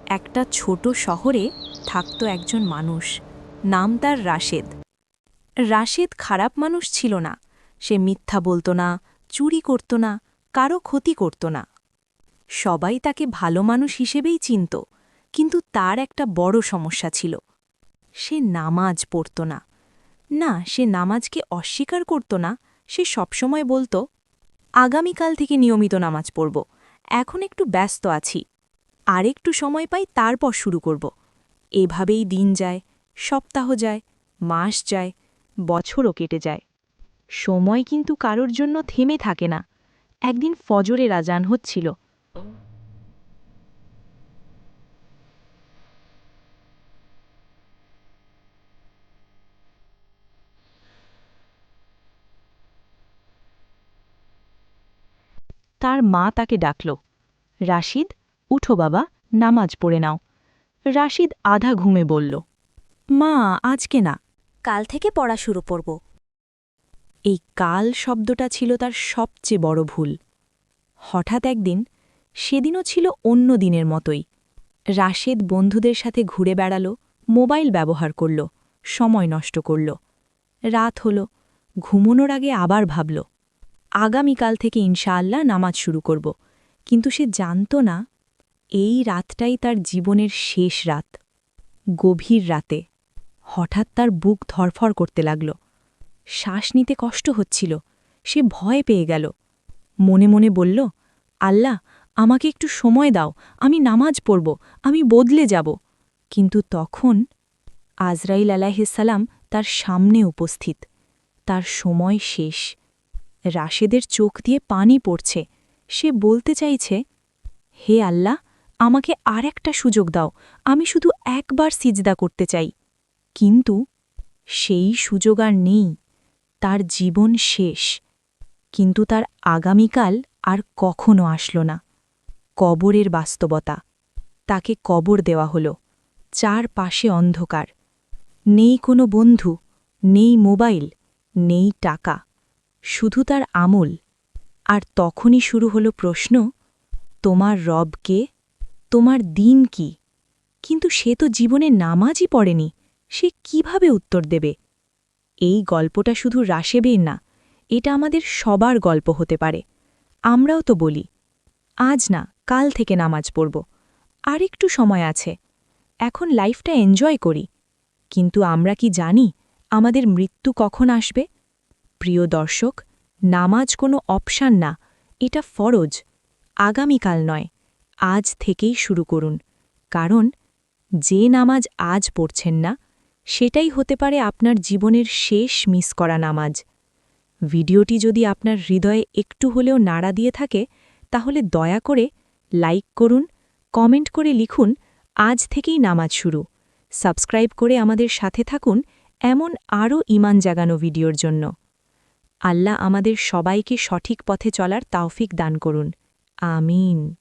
একটা ছোট শহরে থাকত একজন মানুষ, নাম তার রাশেদ। রাশেদ খারাপ মানুষ ছিল না। সে মিথ্যা বলতো না, চুরি করত না, কারো ক্ষতি করত না। সবাই তাকে ভালো মানুষ হিসেবেই চিনত, কিন্তু তার একটা বড় সমস্যা ছিল। সে নামাজ পড়ত না। না, সে নামাজকে অস্বীকার করত না। সে সবসময় বলতো, আগামীকাল থেকে নিয়মিত নামাজ পড়ব, এখন একটু ব্যস্ত আছি, আর একটু সময় পাই তারপর শুরু করব। এভাবেই দিন যায়, সপ্তাহ যায়, মাস যায়, বছরও কেটে যায়। সময় কিন্তু কারোর জন্য থেমে থাকে না। একদিন ফজরের আজান হচ্ছিল। তার মা তাকে ডাকল, রাশিদ, উঠো বাবা, নামাজ পড়ে নাও। রাশিদ আধা ঘুমে বলল, মা, আজকে না, কাল থেকে পড়া শুরু করব। এই কাল শব্দটা ছিল তার সবচেয়ে বড় ভুল। হঠাৎ একদিন, সেদিনও ছিল অন্য দিনের মতোই, রাশেদ বন্ধুদের সাথে ঘুরে বেড়াল, মোবাইল ব্যবহার করল, সময় নষ্ট করল। রাত হল, ঘুমোনোর আগে আবার ভাবল, আগামীকাল থেকে ইনশাআল্লাহ নামাজ শুরু করব। কিন্তু সে জানত না, এই রাতটাই তার জীবনের শেষ রাত। গভীর রাতে হঠাৎ তার বুক ধরফর করতে লাগল। শ্বাস নিতে কষ্ট হচ্ছিল। সে ভয় পেয়ে গেল। মনে মনে বলল, আল্লাহ, আমাকে একটু সময় দাও, আমি নামাজ পড়ব, আমি বদলে যাব। কিন্তু তখন আজরাইল আলাইহিসসালাম তার সামনে উপস্থিত। তার সময় শেষ। রাশেদের চোখ দিয়ে পানি পড়ছে। সে বলতে চাইছে, হে আল্লাহ, আমাকে আর একটা সুযোগ দাও, আমি শুধু একবার সিজদা করতে চাই। কিন্তু সেই সুযোগ আর নেই। তার জীবন শেষ। কিন্তু তার আগামীকাল আর কখনো আসল না। কবরের বাস্তবতা। তাকে কবর দেওয়া হল। চারপাশে অন্ধকার। নেই কোনো বন্ধু, নেই মোবাইল, নেই টাকা, শুধু তার আমল। আর তখনই শুরু হলো প্রশ্ন, তোমার রব কে? তোমার দিন কি? কিন্তু সে তো জীবনে নামাজই পড়েনি। সে কিভাবে উত্তর দেবে? এই গল্পটা শুধু রাশেবের না, এটা আমাদের সবার গল্প হতে পারে। আমরাও তো বলি, আজ না, কাল থেকে নামাজ পড়ব, আর একটু সময় আছে, এখন লাইফটা এনজয় করি। কিন্তু আমরা কি জানি আমাদের মৃত্যু কখন আসবে? প্রিয় দর্শক, নামাজ কোনো অপশান না, এটা ফরজ। আগামীকাল নয়, আজ থেকেই শুরু করুন। কারণ যে নামাজ আজ পড়ছেন না, সেটাই হতে পারে আপনার জীবনের শেষ মিস করা নামাজ। ভিডিওটি যদি আপনার হৃদয়ে একটু হলেও নাড়া দিয়ে থাকে, তাহলে দয়া করে লাইক করুন, কমেন্ট করে লিখুন, আজ থেকেই নামাজ শুরু। সাবস্ক্রাইব করে আমাদের সাথে থাকুন এমন আরও ঈমান জাগানো ভিডিওর জন্য। আল্লাহ আমাদের সবাইকে সঠিক পথে চলার তাওফিক দান করুন। আমিন।